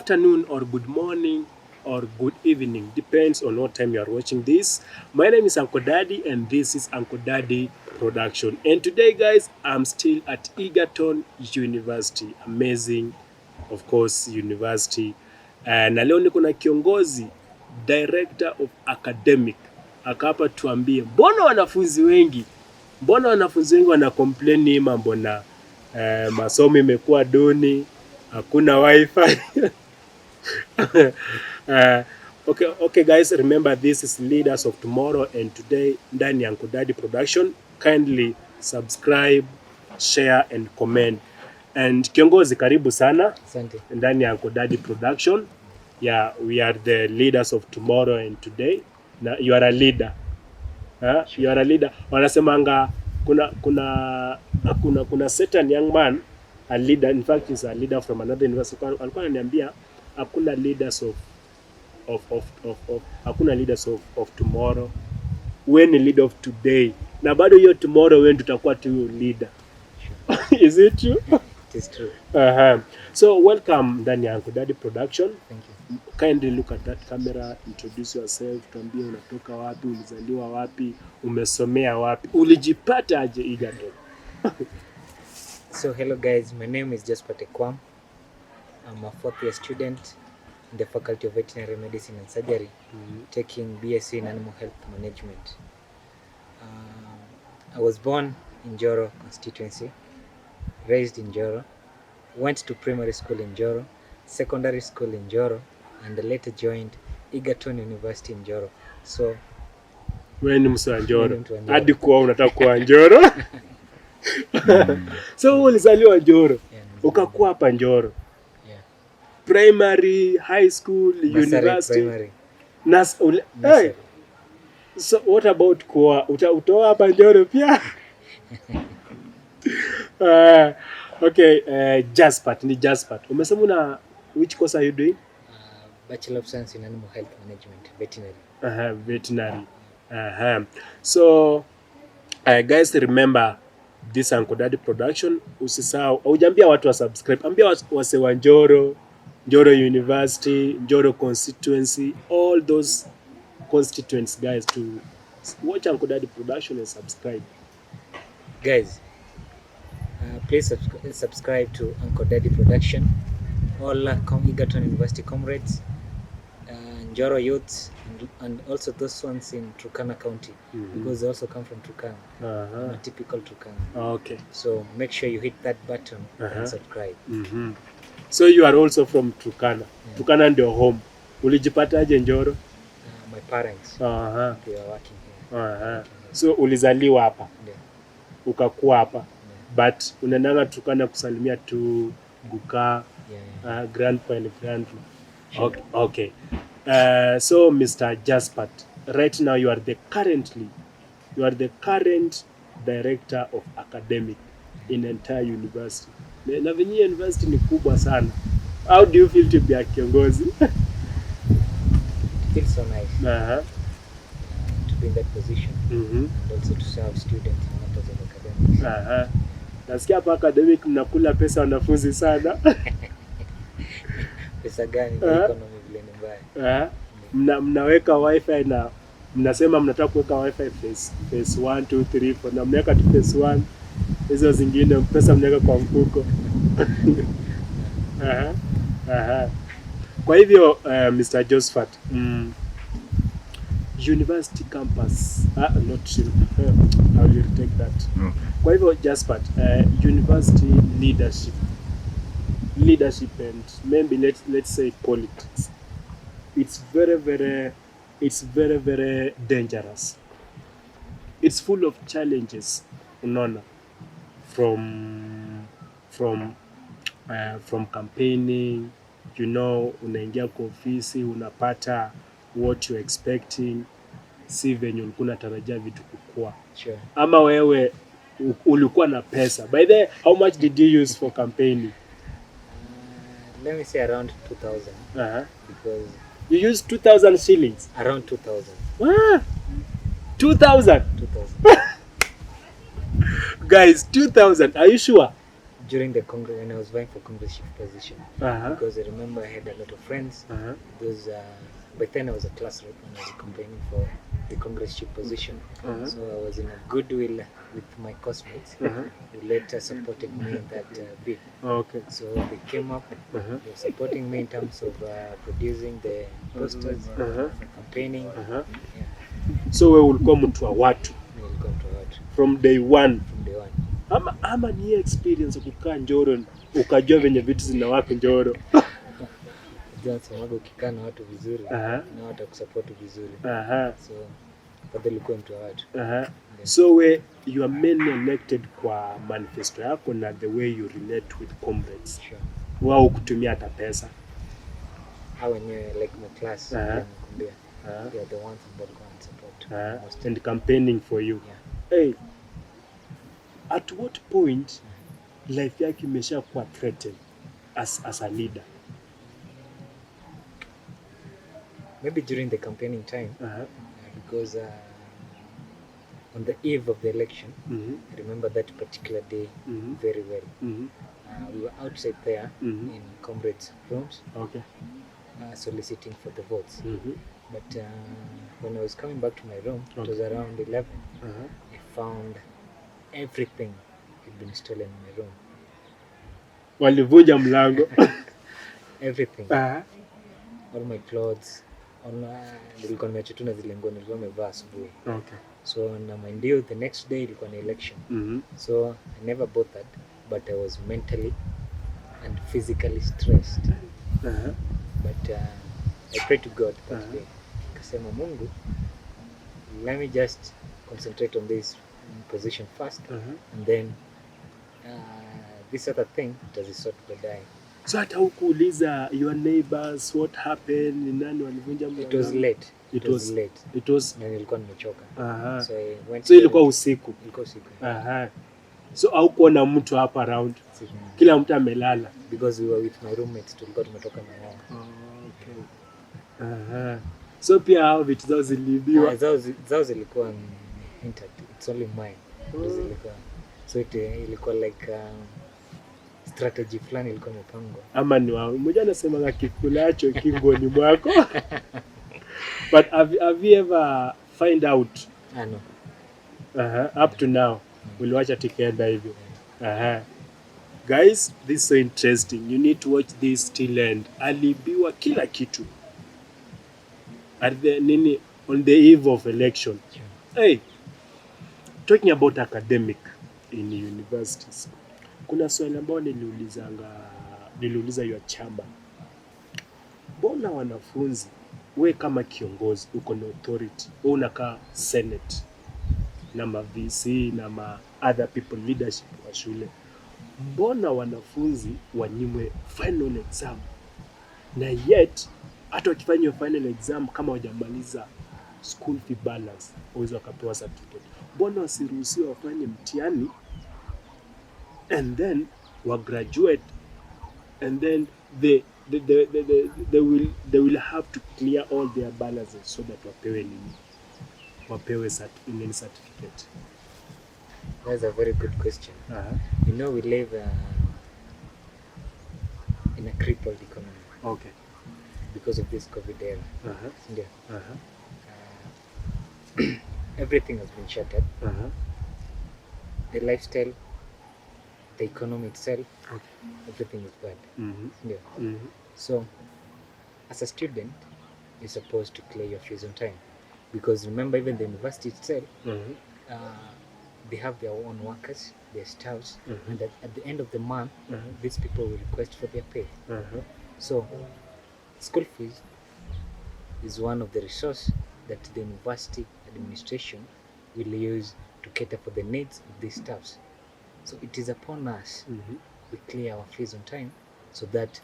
afternoon or good morning or good evening, depends on what time you are watching this. My name is ANKODADDY and this is ANKODADDY Production. And today guys, I'm still at EGERTON University. Amazing, of course, university. Na leo niko na kiongozi, director of academic. Akapa tuambie, mbona wanafunzi wengi wana complain mambo na masomo imekuwa duni, hakuna wifi. Okay guys, remember this is Leaders of Tomorrow and today ndani ya ANKODADDY Production. Kindly subscribe, share and comment. And kiongozi, karibu sana. Asante. Ndani ya ANKODADDY Production. Yeah, we are the Leaders of Tomorrow and today. Na you are a leader. You are a leader. Wanasemanga kuna certain young man, a leader, in fact is a leader from another university. Alikuwa ananiambia hakuna leaders hakuna leaders of tomorrow. We ni leader of today. Na bado hiyo tomorrow wewe tutakuwa tu leader. Is it true? It is true. So welcome ndani ya ANKODADDY Production. Thank you. Kindly look at that camera, introduce yourself, tuambie unatoka wapi, ulizaliwa wapi, umesomea wapi, ulijipata aje EGERTON? So hello guys, my name is JOSPHAT EKUAM. I'm a fourth year student in the Faculty of Veterinary Medicine and Surgery, taking BSc in Animal Health Management. I was born in NJORO constituency, raised in NJORO, went to primary school in NJORO, secondary school in NJORO, and later joined EGERTON University in NJORO. So wewe ni mtu wa NJORO. Hadi kuwa unataka kuwa NJORO. So ulizaliwa NJORO. yeah, Ukakuwa hapa NJORO. yeah. Primary, high school, university. Primary. Hey. So what about kuwa utoa hapa NJORO pia? Okay, JOSPHAT ni JOSPHAT. Umesema una which course are you doing? Bachelor of Science in Animal Health Management, veterinary. Veterinary. So guys, remember this ANKODADDY Production. Usisahau, hujambia watu wa subscribe. Ambia wase wa NJORO, NJORO University, NJORO constituency, all those constituents guys to watch ANKODADDY Production and subscribe. Guys, please subscribe to ANKODADDY Production. All EGERTON University comrades, NJORO youths, and also those ones in Turkana County, because they also come from Turkana, not typical Turkana. Okay. So make sure you hit that button and subscribe. So you are also from Turkana. Yeah. Turkana ndio home. Ulijipata aje NJORO? My parents, they are working here. So ulizaliwa hapa? Yeah. Ukakuwa hapa? Yeah. But unananga Turkana kusalimia tu guka, grandpa and grandma. Sure. Okay. So Mr. JOSPHAT, right now you are the current director of academic in entire university. Na venye university ni kubwa sana. How do you feel to be a kiongozi? It feels so nice to be in that position, and also to serve students in matters of academics. Nasikia hapa academic mnakula pesa wanafunzi sana. Pesa gani? Economy vile ni mbaya. Mnaweka wifi na mnasema mnataka kuweka wifi phase 1 2 3 4 na mnaweka tu phase 1, hizo zingine pesa mnaweka kwa mfuko. Kwa hivyo Mr. JOSPHAT, university campus, not sure how you take that. Kwa hivyo JOSPHAT, university leadership and maybe let's say politics, it's very very dangerous. It's full of challenges, unaona, from campaigning, you know, unaingia kwa ofisi unapata what you expecting, si venye ulikuwa unatarajia vitu kukua. Sure. Ama wewe ulikuwa na pesa. By the way, how much did you use for campaigning? Let me say around 2,000. Because you used 2,000 shillings. Around 2,000. What? 2,000. 2,000. Guys, 2,000. Are you sure? during the Congress, when I was vying for congressship position, because I remember I had a lot of friends. Those by then I was a class rep when I was campaigning for the congressship position. So I was in a goodwill with my classmates who later supported me in that bid. Okay. So they came up, they were supporting me in terms of producing the posters, campaigning. Yeah. So wewe ulikuwa mtu wa watu Nilikuwa mtu wa watu from day one. from day one. Ama ni experience kukaa Njoro ukajua venye vitu zinawaka Njoro. Sababu ukikaa na watu vizuri na watakusupport vizuri. So bado nilikuwa mtu wa watu. So you are mainly elected kwa manifesto yako na the way you relate with comrades. Sure. Wao kutumia hata pesa. Hao wenyewe like my class nakwambia. They are the ones that go and support. And campaigning for you. Yeah. Hey, at what point life yako imesha kuwa threatened as a leader? Maybe during the campaigning time, because on the eve of the election, I remember that particular day very well. We were outside there in comrades' rooms, soliciting for the votes. But when I was coming back to my room, it was around 11. I found everything had been stolen in my room. Walivunja mlango. Everything. All my clothes. Nilikuwa nimeacha tu na zile nguo nilikuwa nimevaa asubuhi. So na mind you, the next day ilikuwa ni election. So I never bought that, but I was mentally and physically stressed. But I prayed to God that day. Kasema Mungu, let me just concentrate on this position first, and then this other thing tutazisort baadaye. So hata hukuuliza your neighbors what happened, ni nani walivunja mlango? It was late. It was na nilikuwa nimechoka. So I went. So ilikuwa usiku. Ilikuwa usiku. So haukuona mtu hapa around. Kila mtu amelala because we were with my roommates, tulikuwa tumetoka na wao. Okay. So pia hao vitu zao ziliibiwa. Zao zilikuwa intact. It's only mine. Zilikuwa. So ilikuwa like strategy fulani ilikuwa imepangwa. Ama ni wao. Mmoja anasema kikulacho kingoni mwako. But have you ever find out? No. Up to now. Uliwacha tikaenda hivyo. Guys, this is so interesting. You need to watch this till end. Alibiwa kila kitu. On the eve of election. Hey, talking about academic in universities. Kuna swali ambao niliuliza your chamba. Mbona wanafunzi, we kama kiongozi, uko na authority, wewe unakaa senate na ma VC na ma other people leadership wa shule, mbona wanafunzi wanyimwe final exam? Na yet hata wakifanya final exam kama hawajamaliza school fee balance waweza wakapewa certificate. Mbona wasiruhusiwe wafanye mtihani and then wa graduate and then they will have to clear all their balances so that wapewe certificate? That's a very good question. You know, we live in a crippled economy. Okay. Because of this COVID era. Everything has been shattered. The lifestyle, the economy itself, everything is bad. So, as a student, you're supposed to clear your fees on time. Because remember, even the university itself, they have their own workers, their staffs, and at the end of the month, these people will request for their pay. So, school fees is one of the resources that the university administration will use to cater for the needs of these staffs. So it is upon us we clear our fees on time so that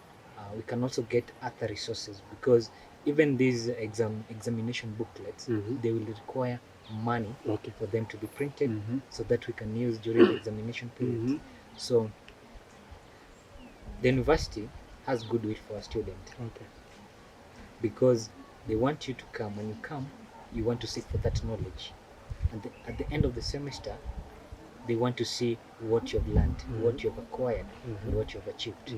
we can also get other resources, because even these examination booklets, they will require money for them to be printed so that we can use during the examination period. So the university has goodwill for a student, because they want you to come. When you come, you want to seek for that knowledge, and at the end of the semester, they want to see what you've learned, what you've acquired, and what you've achieved.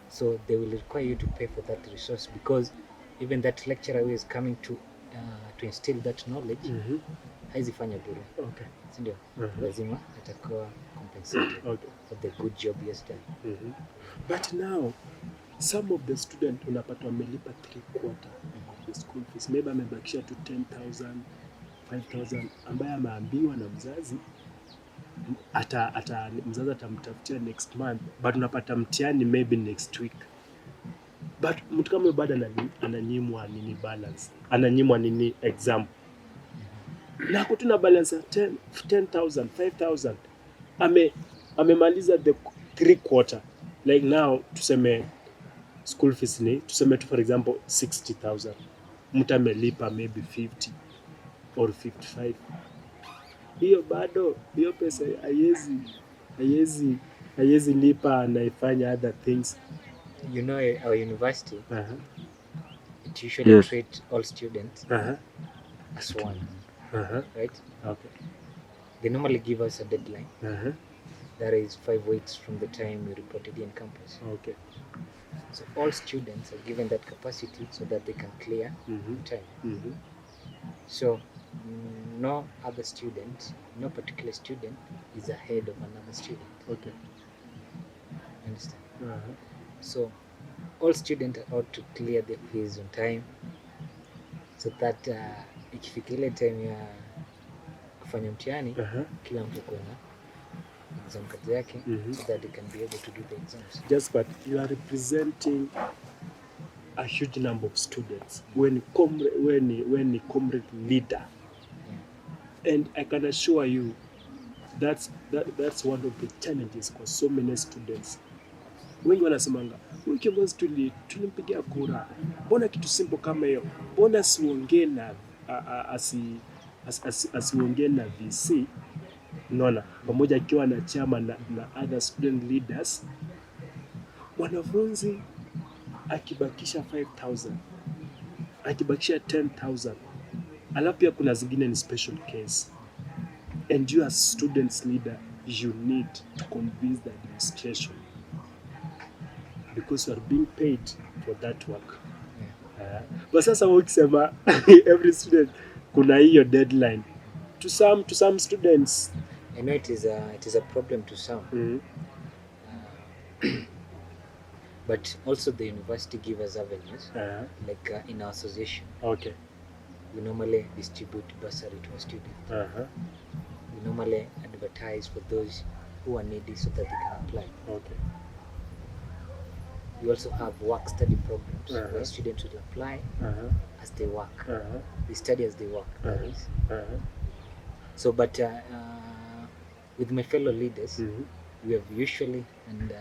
So they will require you to pay for that resource, because even that lecturer who is coming to instill that knowledge haizifanya bure. Okay. Sindio? Lazima atakuwa compensated for the good job he has done. But now some of the student unapata wamelipa 3/4 of the school fees, maybe amebakisha tu 10,000 5,000 ambaye ameambiwa na mzazi mzazi atamtafutia next month, but unapata mtihani maybe next week, but mtu kama bado ananyimwa nini balance, ananyimwa nini exam, na kutuna balance 10,000 5,000 amemaliza the 3/4. Like now tuseme school fees ni tuseme tu for example 60,000, mtu amelipa maybe 50 or 55. Hiyo bado hiyo pesa haiwezi lipa na ifanya other things. You know, our university it usually treat all students as one. Right? Okay. They normally give us a deadline. That is 5 weeks from the time we reported in campus. Okay. So all students are given that capacity so that they can clear in time. So no other student, no particular student is ahead of another student. Okay. Understand? So all students are out to clear their fees on time, so that ikifika ile time ya kufanya mtihani kila mtu kuna exam card yake, so that they can be able to do the exams. Just but you are representing a huge number of students when comrade leader, and I can assure you that's one of the challenges for so many students. Wengi wanasemanga huyu kiongozi tulimpigia kura, mbona kitu simple kama hiyo, mbona siongee na asiongee na VC, unaona, pamoja akiwa na chama na other student leaders. Wanafunzi akibakisha 5,000, akibakisha 10,000, alafu pia kuna zingine ni special case, and you as students leader you need to convince the administration, because you are being paid for that work. But sasa ukisema every student kuna hiyo deadline, to some students, I know it is a problem to some. But also the university give us avenues, like in our association. Okay. We normally distribute bursary to a student. We normally advertise for those who are needy so that they can apply. Okay. We also have work study programs where students will apply as they work. They study as they work. So, but with my fellow leaders, we have usually and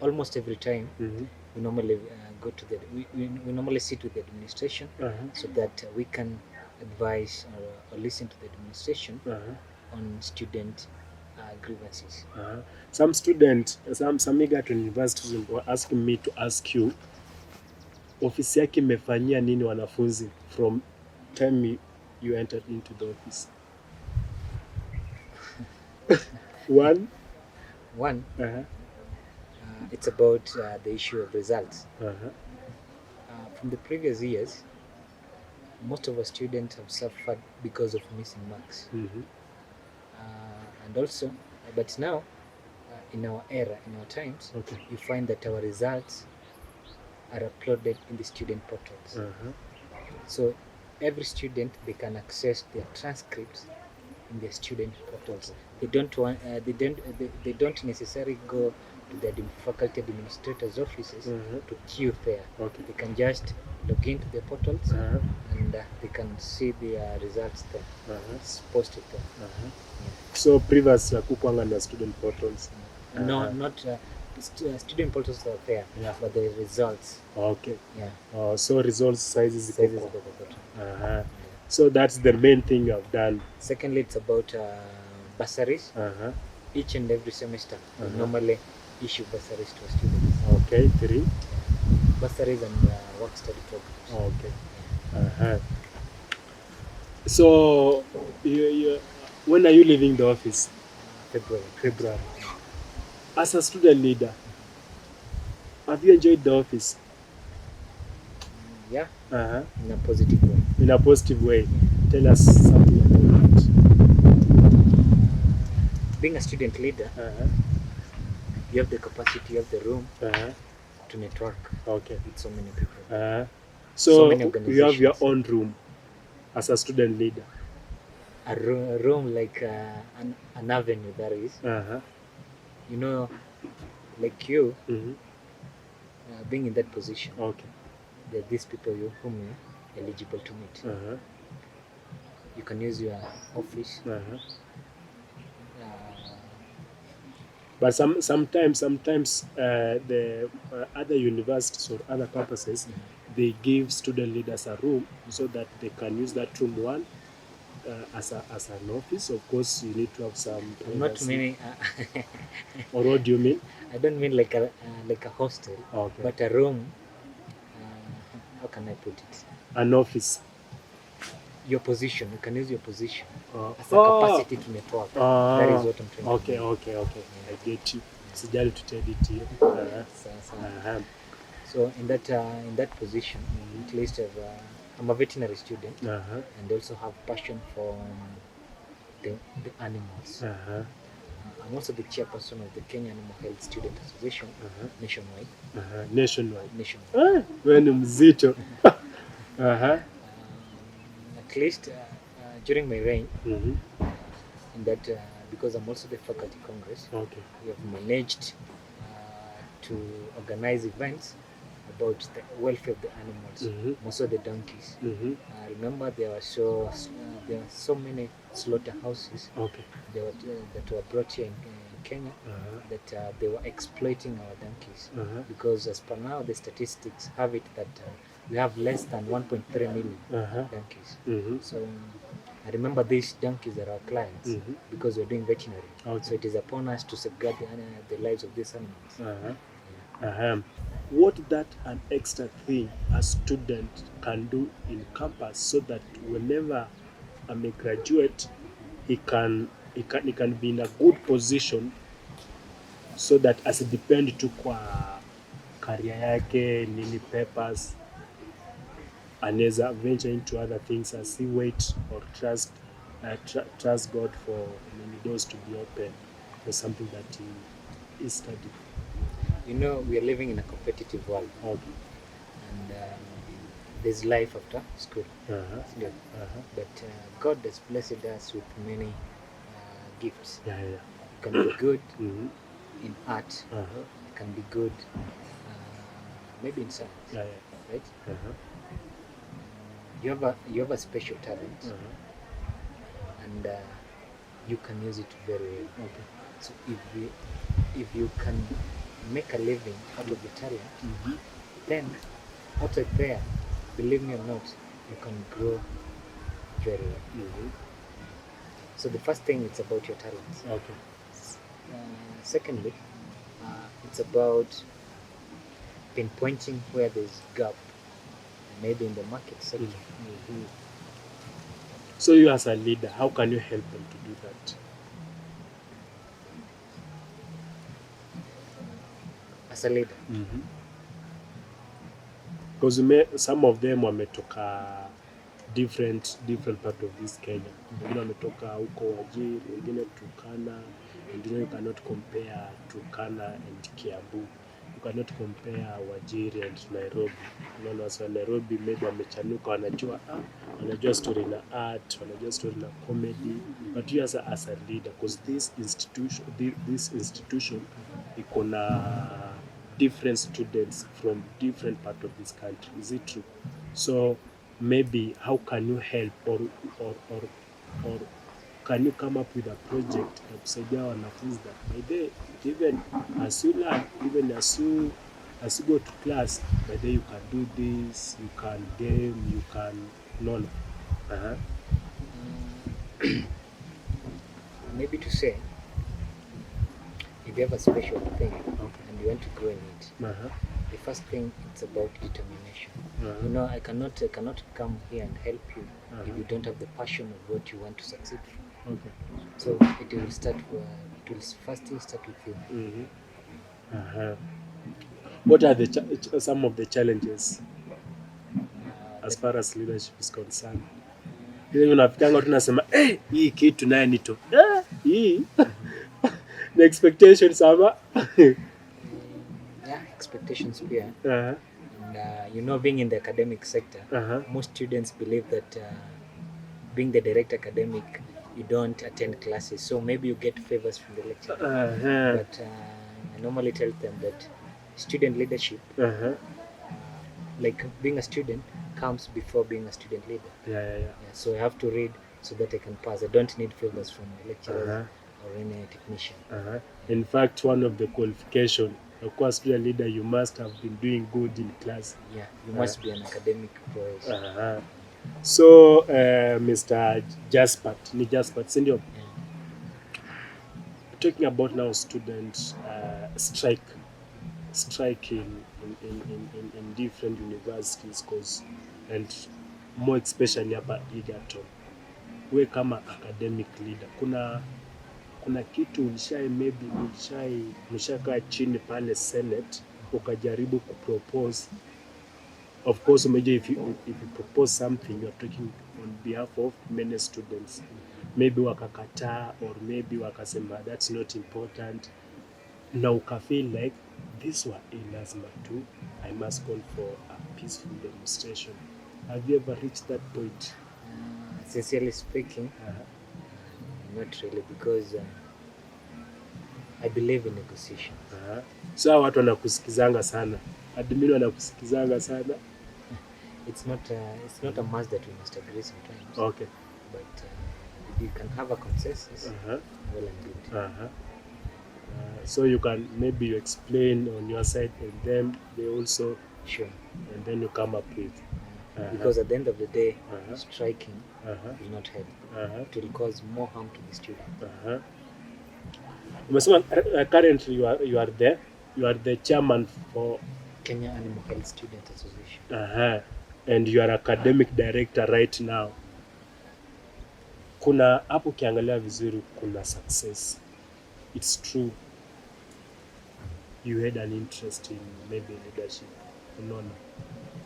almost every time we normally go to the we normally sit with the administration so that we can advise or listen to the administration on student grievances. Some students, some EGERTON universities were asking me to ask you, ofisi yake imefanyia nini wanafunzi from time you entered into the office? One. It's about the issue of results. From the previous years, most of our students have suffered because of missing marks. And also, but now, in our era, in our times, you find that our results are uploaded in the student portals. So every student, they can access their transcripts in their student portals. They don't necessarily go to the faculty administrators' offices to queue there. They can just log into the portals and they can see their results there. It's posted there. So previously hakukuanga na student portals? No, not student portals are there, but the results. Okay. Yeah. So results sizes. So that's the main thing I've done. Secondly, it's about bursaries. Each and every semester, we normally issue bursaries to students. Okay, 3. Bursaries and work study programs. Okay. So, when are you leaving the office? February. As a student leader, have you enjoyed the office? Yeah, Uh-huh. in a positive way. In a positive way. Tell us something about that. Being a student leader, Uh-huh. you have the capacity, you have the room Uh-huh. to network Okay. with so many people. Uh-huh. So So many you have your organizations. own room as a student leader. A room like an avenue, that is. Uh-huh. You know, like you, Mm-hmm. being in that position, Okay. there are these people whom you're eligible to meet. Uh-huh. You can use your office. Uh-huh. Uh, But sometimes the other universities or other campuses, they give student leaders a room so that they can use that room one as an office. Of course, you need to have some not privacy. many. Or what do you mean? I don't mean like a hostel, Okay. but a room. How can I put it? An office. Your position. You can use your position as a Oh. capacity to network. That is what I'm trying to Okay, do. okay. Yeah. I get you. Sijali to tell it to you. So in that position, at least I'm a veterinary student, and also have passion for the animals. I'm also the chairperson of the Kenya Animal Health Student Association nationwide. Nationwide. Wewe ni mzito. At least during my reign, Mhm. in that because I'm also the faculty congress, Okay. we have managed to organize events about the welfare of the animals, also the donkeys. Remember, there were so many slaughterhouses Okay. that were brought here in Kenya that they were exploiting our donkeys because as per now the statistics have it that we have less than 1.3 million donkeys. So I remember these donkeys are our clients because we're doing veterinary. Okay. So it is upon us to safeguard the lives of these animals. What that an extra thing a student can do in campus so that whenever I may graduate, he can be in a good position so that asidepend tu kwa career yake nini papers, anaweza venture into other things as he wait or trust God for many doors to be open for something that he is studying. You know, we are living in a competitive world. Okay. And there's life after school. Yeah. But God has blessed us with many gifts. Yeah. You can be good in art. You can be good maybe in science. Right? You have a special talent, and you can use it very well. Okay. So if you can make a living out of your talent, then out of there, believe me or not, you can grow very well. So the first thing, it's about your talents. Okay. Secondly, it's about pinpointing where there's gap, maybe in the market sector. So you as a leader, how can you help them to do that? As a leader, because some of them wametoka different part of this Kenya. Wengine wametoka huko Wajir, wengine Turkana, wengine you cannot compare Turkana and Kiambu. You cannot compare Wajiri and Nairobi. Unaona, so Nairobi maybe wamechanuka, wanajua story na art, wanajua story na comedy, but you as a leader, because this institution iko na different students from different part of this country. Is it true? So maybe how can you help or can you come up with a project ya kusaidia wanafunzi that by the even as you learn, even as you go to class, by the you can do this, you can game, you can learn. Maybe to say, if you have a special thing and you want to grow in it, the first thing, it's about determination. You know, I cannot come here and help you if you don't have the passion of what you want to succeed from. Okay. So it will start it will first start with you. What are the some of the challenges as far as leadership is concerned? Ile unafikanga tunasema hii kitu naye nito hii the expectations ama yeah, expectations pia. And you know, being in the academic sector, most students believe that being the direct academic, you don't attend classes, so maybe you get favors from the lecturer. But I normally tell them that student leadership, like being a student, comes before being a student leader. Yeah, so I have to read so that I can pass. I don't need favors from lecturers or any technician. In fact, one of the qualifications, of course, be a leader, you must have been doing good in class. Yeah, you must be an academic professor. So, Mr. JOSPHAT, ni JOSPHAT, sindio? Talking about now students strike in different universities, cause, and more especially hapa EGERTON. We kama academic leader, kuna kitu ulishakaa chini pale Senate ukajaribu kupropose. Of course, maybe if you propose something, you are talking on behalf of many students. Maybe wakakataa, or maybe wakasema that's not important. Na ukafeel like this one lazima tu, I must call for a peaceful demonstration. Have you ever reached that point? Sincerely speaking, not really, because I believe in negotiation. So watu wanakusikizanga sana, admin wanakusikizanga sana. It's not a must that we must agree sometimes. Okay. But if you can have a consensus, well and good. So you can maybe you explain on your side, and then they also sure, and then you come up with because at the end of the day, striking will not help. It will cause more harm to the student. Currently you are the chairman for Kenya Animal Health Student Association. And you are academic director right now. Kuna hapo ukiangalia vizuri kuna success. It's true. You had an interest in maybe leadership. Unaona,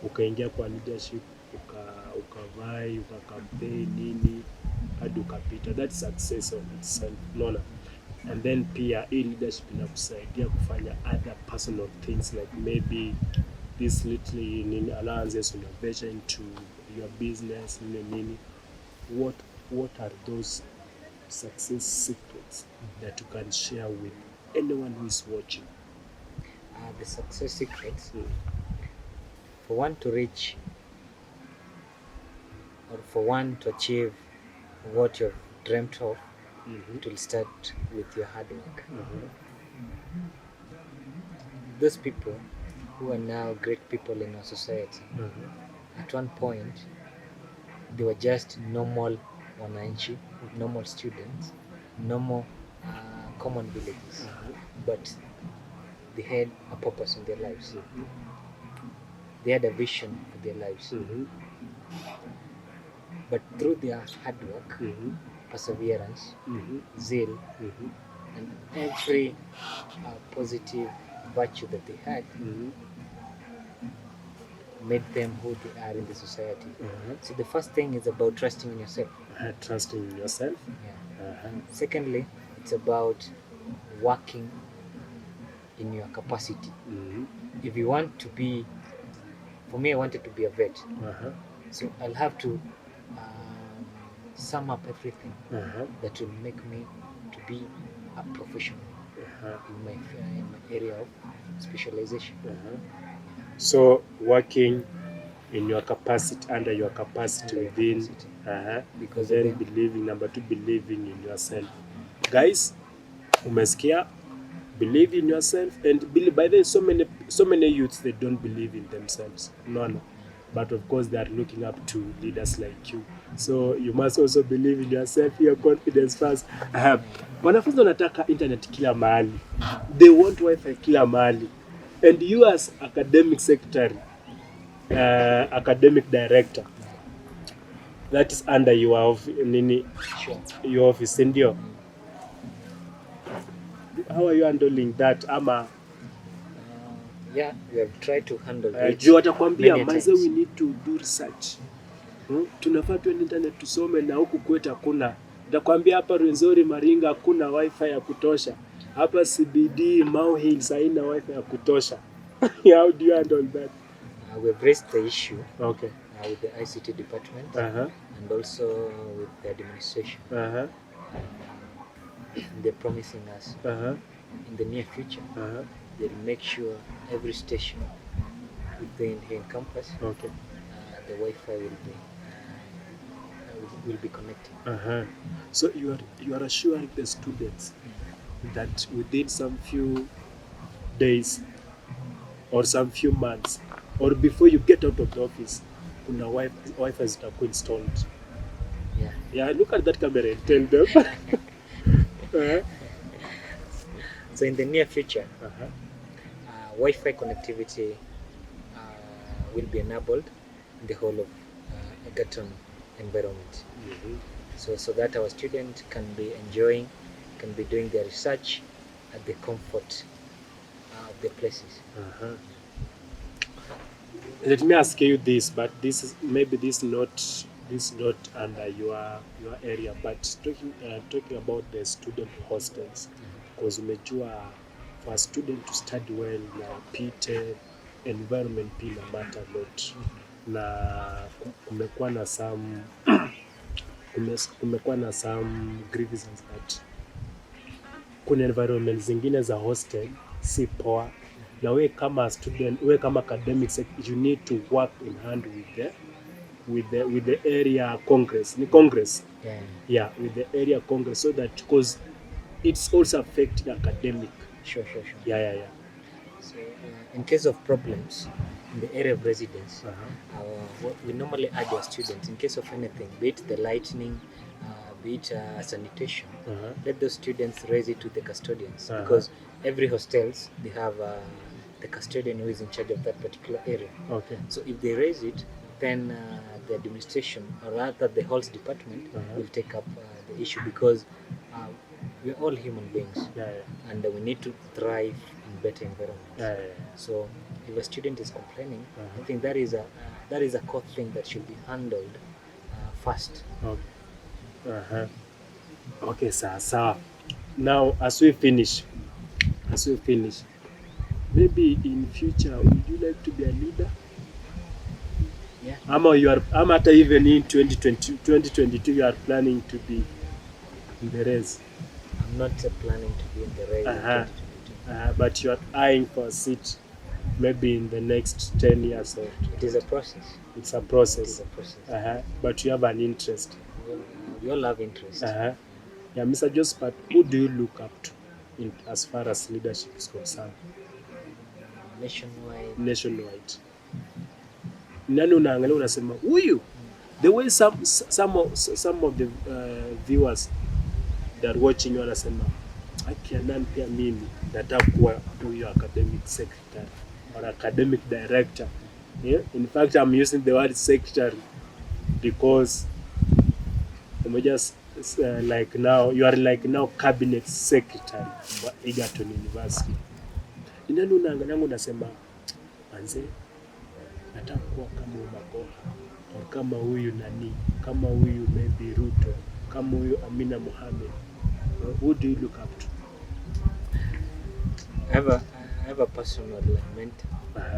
ukaingia kwa leadership, ukavai, ukakampeni nini hadi ukapita. That's success on itself. Unaona. And then pia hii leadership inakusaidia kufanya other personal things, like maybe this little nini allowances una venture into your business nini. What are those success secrets that you can share with anyone who is watching? The success secrets, for one to reach or for one to achieve what you've dreamt of, it will start with your hard work. Those people who are now great people in our society, at one point they were just normal wananchi, normal students, normal common villages, but they had a purpose in their lives. They had a vision for their lives. But through their hard work, perseverance, zeal, and every positive virtue that they had, made them who they are in the society. So the first thing is about trusting in yourself. Trusting in yourself. And secondly, it's about working in your capacity. If you want to be, for me, I wanted to be a vet. So I'll have to sum up everything that will make me to be a professional in my area of specialization. So working in your capacity, under your capacity within, because then believing, number two, believing in yourself. Guys, umesikia? Believe in yourself, and believe. By the way, so many youths, they don't believe in themselves. No. But of course, they are looking up to leaders like you. So you must also believe in yourself, your confidence first. Wanafunzi wanataka internet kila mahali. They want wifi kila mahali. And you as academic secretary, academic director, that is under your office, ndio. how are you handling that? Ama Yeah, we have tried to handle it juu watakwambia many maze, times. we need to do research. Tunafaa tuende internet tusome, na huku kwetu hakuna. Nitakwambia hapa Rwenzori Maringa hakuna wifi ya kutosha. Hapa CBD Mau Hills haina wifi ya kutosha. How do you handle that? We have raised the issue Okay. With the ICT department and also with the administration. They're promising us in the near future they'll make sure every station within here in campus the Wi-Fi will be connected. So you are assuring the students that within some few days or some few months or before you get out of the office, kuna Wi-Fi zitakuwa installed. Yeah, look at that camera and tell them. So in the near future, Wi-Fi connectivity will be enabled in the whole of EGERTON environment. So that our students can be enjoying, can be doing their research at the comfort of the places. Let me ask you this, but this is maybe this not under your area, but talking about the student hostels, because umejua for a student to study well na pite environment pina matter a lot, na kumekuwa na some grievances that kuna environment zingine za hostel si poa, na we kama student, we kama academics, you need to work in hand with the area congress, with the area congress, so that because it's also affecting academic. Sure. Yeah. So in case of problems in the area of residence, what we normally urge our students, in case of anything, be it the lightning, be it sanitation, let those students raise it to the custodians, because every hostels they have the custodian who is in charge of that particular area. So if they raise it, then the administration, or rather the halls department, will take up the issue, because we're all human beings, and we need to thrive in better environments. So if a student is complaining, I think that is a core thing that should be handled first. Okay, sawa. Now as we finish, maybe in future would you like to be a leader? Yeah. Ama hata even in 2022 you are planning to be in the race? I'm not planning to be in the race in 2022. But you are eyeing for a seat maybe in the next 10 years or It is a process. It's a process. It is a process. But you have an interest. We all have interest. Yeah, Mr. JOSPHAT, who do you look up to as far as leadership is concerned? Nationwide. Nani unaangalia unasema huyu? The way some of the viewers that are watching you wanasema akianani pia mimi nataka kuwa huyu academic secretary or academic director. In fact, I'm using the word secretary because just like now you are like now cabinet secretary for EGERTON University. Nani unaangalia unasema manze nataka kuwa kama Magoha au kama huyu nani, kama huyu maybe Ruto, kama huyu Amina Mohamed? Who do you look up to? I have a personal mentor,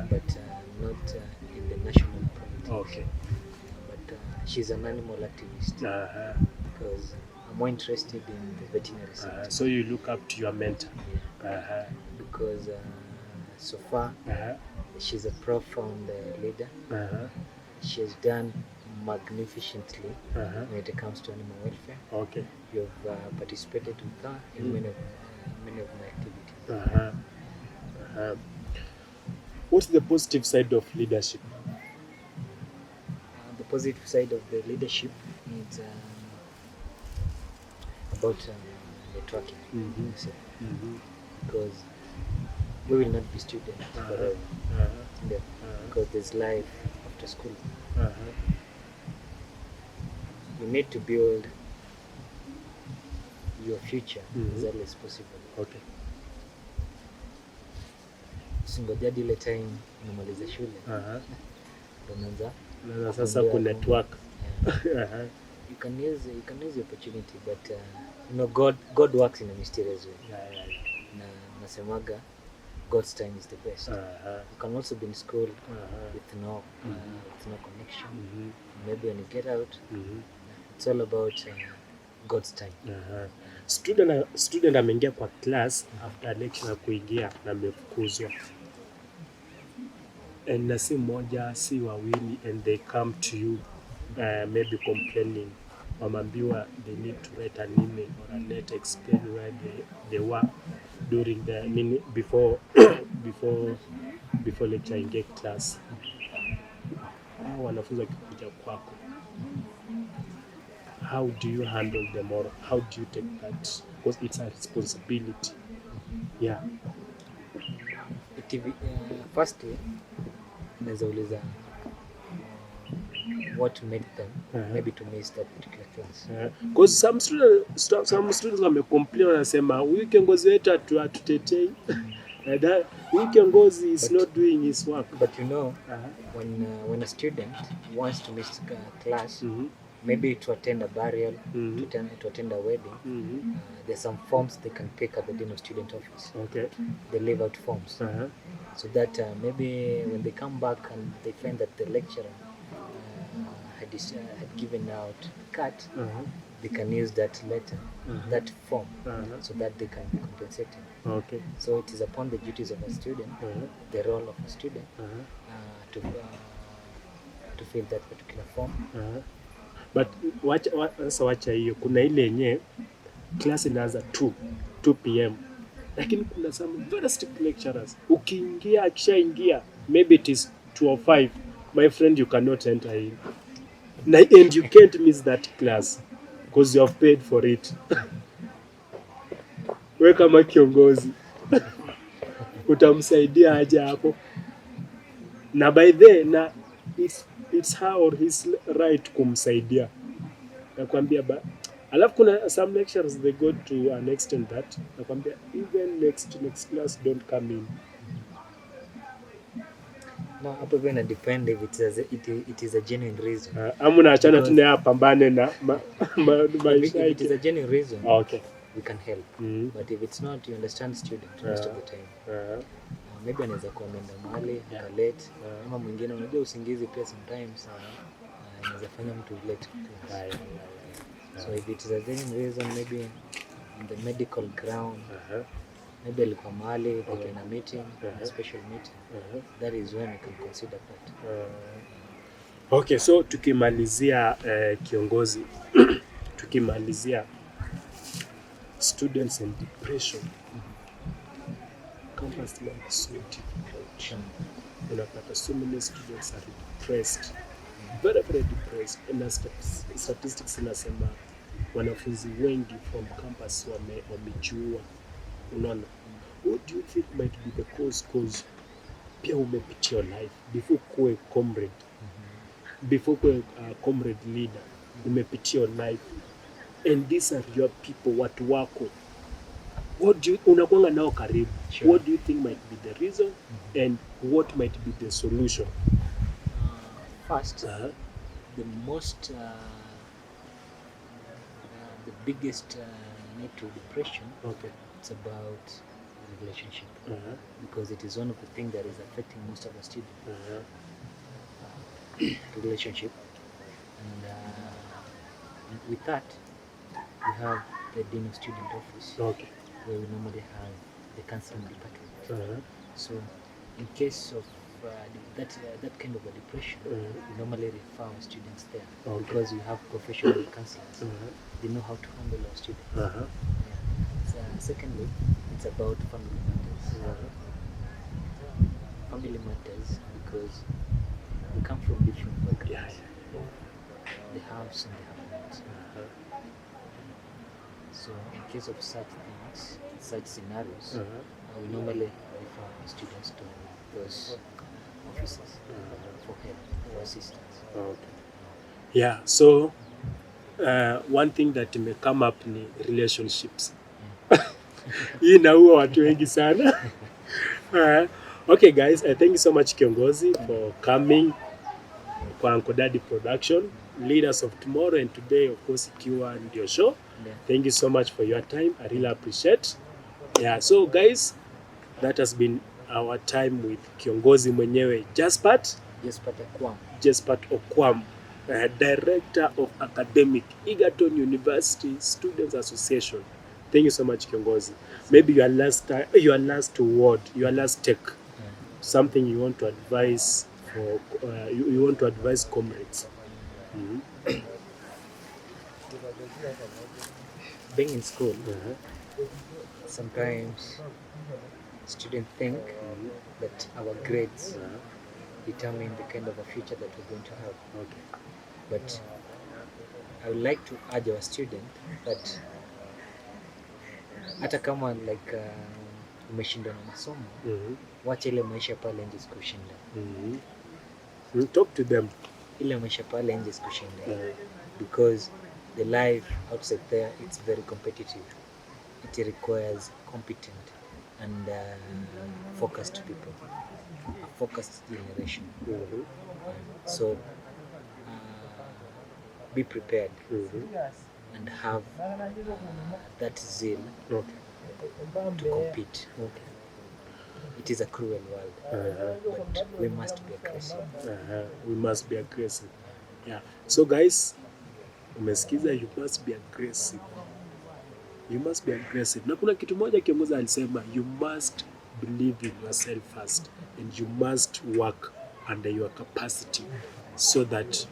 but not in the national politics. But she's an animal activist, because I'm more interested in the veterinary sector. So you look up to your mentor? Because so far she's a profound leader. She has done magnificently when it comes to animal welfare. You've participated with her in many of my activities. What's the positive side of leadership? The positive side of the leadership is about networking. Because we will not be students forever, because there's life after school. You need to build your future as early as possible. Usingoje hadi ile time unamaliza shule. Ndio unaanza sasa ku network. Yeah. You can use the opportunity, but you know, God works in a mysterious way. Yeah. Na nasemaga God's time is the best. You can also be in school with no connection. Maybe when you get out, it's all about God's time. Student ameingia kwa class after lecture kuingia na amefukuzwa, and na si moja si wawili, and they come to you maybe complaining, wamambiwa they need to write an email or a letter explain where they were during the before lecture ingia class. Hao wanafunzi wakikuja kwako, how do you handle them, or how do you take that, because it's a responsibility? Yeah. Firstly, naweza uliza what made them maybe to miss that particular class. Because some students wamecomplain, wanasema huyu kiongozi wetu atutetei. Huyu kiongozi is not doing his work. But you know, when a student wants to miss class, maybe to attend a burial, to attend a wedding, there's some forms they can pick at the Dean of Student office. Okay. They leave out forms, so that maybe when they come back and they find that the lecturer had given out cut, they can use that letter, that form, so that they can be compensated. Okay. So it is upon the duties of a student, the role of a student, to fill that particular form. But wacha hiyo, kuna ile yenye class inaanza 2 p.m. lakini kuna some very strict lecturers, ukiingia akishaingia maybe it is 2:05, my friend, you cannot enter in, and you can't miss that class because you have paid for it. We kama kiongozi utamsaidia aje hapo? Na by the na it's her or his right kumsaidia, nakwambia. Alafu kuna some lecturers, they go to an extent that nakwambia even next class don't come in. No, hapo vina depend if it is a genuine reason. Amuna achana tuna pambane na maisha. If it is a genuine reason, okay, we can help. But if it's not, you understand student most of the time. Maybe anaweza kuwa ameenda mahali late, ama mwingine, unajua usingizi pia sometimes inaweza fanya mtu late class. So if it is a genuine reason, maybe on the medical ground, maybe alikuwa mahali in a meeting, a special meeting, that is when you can consider that. Okay, so tukimalizia kiongozi, tukimalizia students and depression. Campus life is so difficult. Unapata so many students are depressed, very depressed, and statistics inasema wanafunzi wengi from campus wamejua. Unaona, what do you think might be the cause? Cause pia umepitia life before kuwe comrade, before kuwe comrade leader, umepitia life, and these are your people, watu wako. What do you unakuanga nao karibu? Sure. What do you think might be the reason, and what might be the solution? First, the most the biggest need to depression, it's about relationship, because it is one of the things that is affecting most of the students. Relationship, and with that we have the Dean of Student office, where we normally have the counseling department. So in case of that kind of a depression, we normally refer our students there, because we have professional counselors. They know how to handle our students. Secondly, it's about family matters. Family matters because we come from different backgrounds. They have some, they have not. So in case of such things, such scenarios, we normally refer our students to those officers for help, for assistance. Yeah, so one thing that may come up ni relationships. Hii inaua watu wengi sana. Okay guys, thank you so much Kiongozi for coming kwa ANKODADDY Production, Leaders of Tomorrow, and today of course ikiwa ndio show. Yeah. Thank you so much for your time. I really appreciate. Yeah, so guys, that has been our time with Kiongozi mwenyewe JOSPHAT EKUAM. JOSPHAT EKUAM, Director of Academic, EGERTON University Students Association. Thank you so much Kiongozi. Maybe your last word, your last take, something you want to advise for you want to advise comrades. Being in school, sometimes students think that our grades determine the kind of a future that we're going to have. Okay. But I would like to urge our student that hata kama like umeshindwa na masomo, wacha ile maisha pale nje sikushinda. Talk to them. Ile maisha pale nje sikushinda. Because the life outside there, it's very competitive. It requires competent and focused people, a focused generation. So be prepared and have that zeal to compete. It is a cruel world, but we must be aggressive. We must be aggressive. Yeah. So guys, umesikiza, you must be aggressive. You must be aggressive. Na kuna kitu moja kiongozi alisema, you must believe in yourself first and you must work under your capacity so that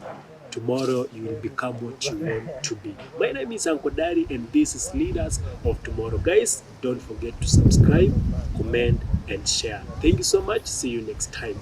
tomorrow you will become what you want to be. My name is ANKODADDY and this is Leaders of Tomorrow. Guys, don't forget to subscribe, comment and share. Thank you so much. See you next time.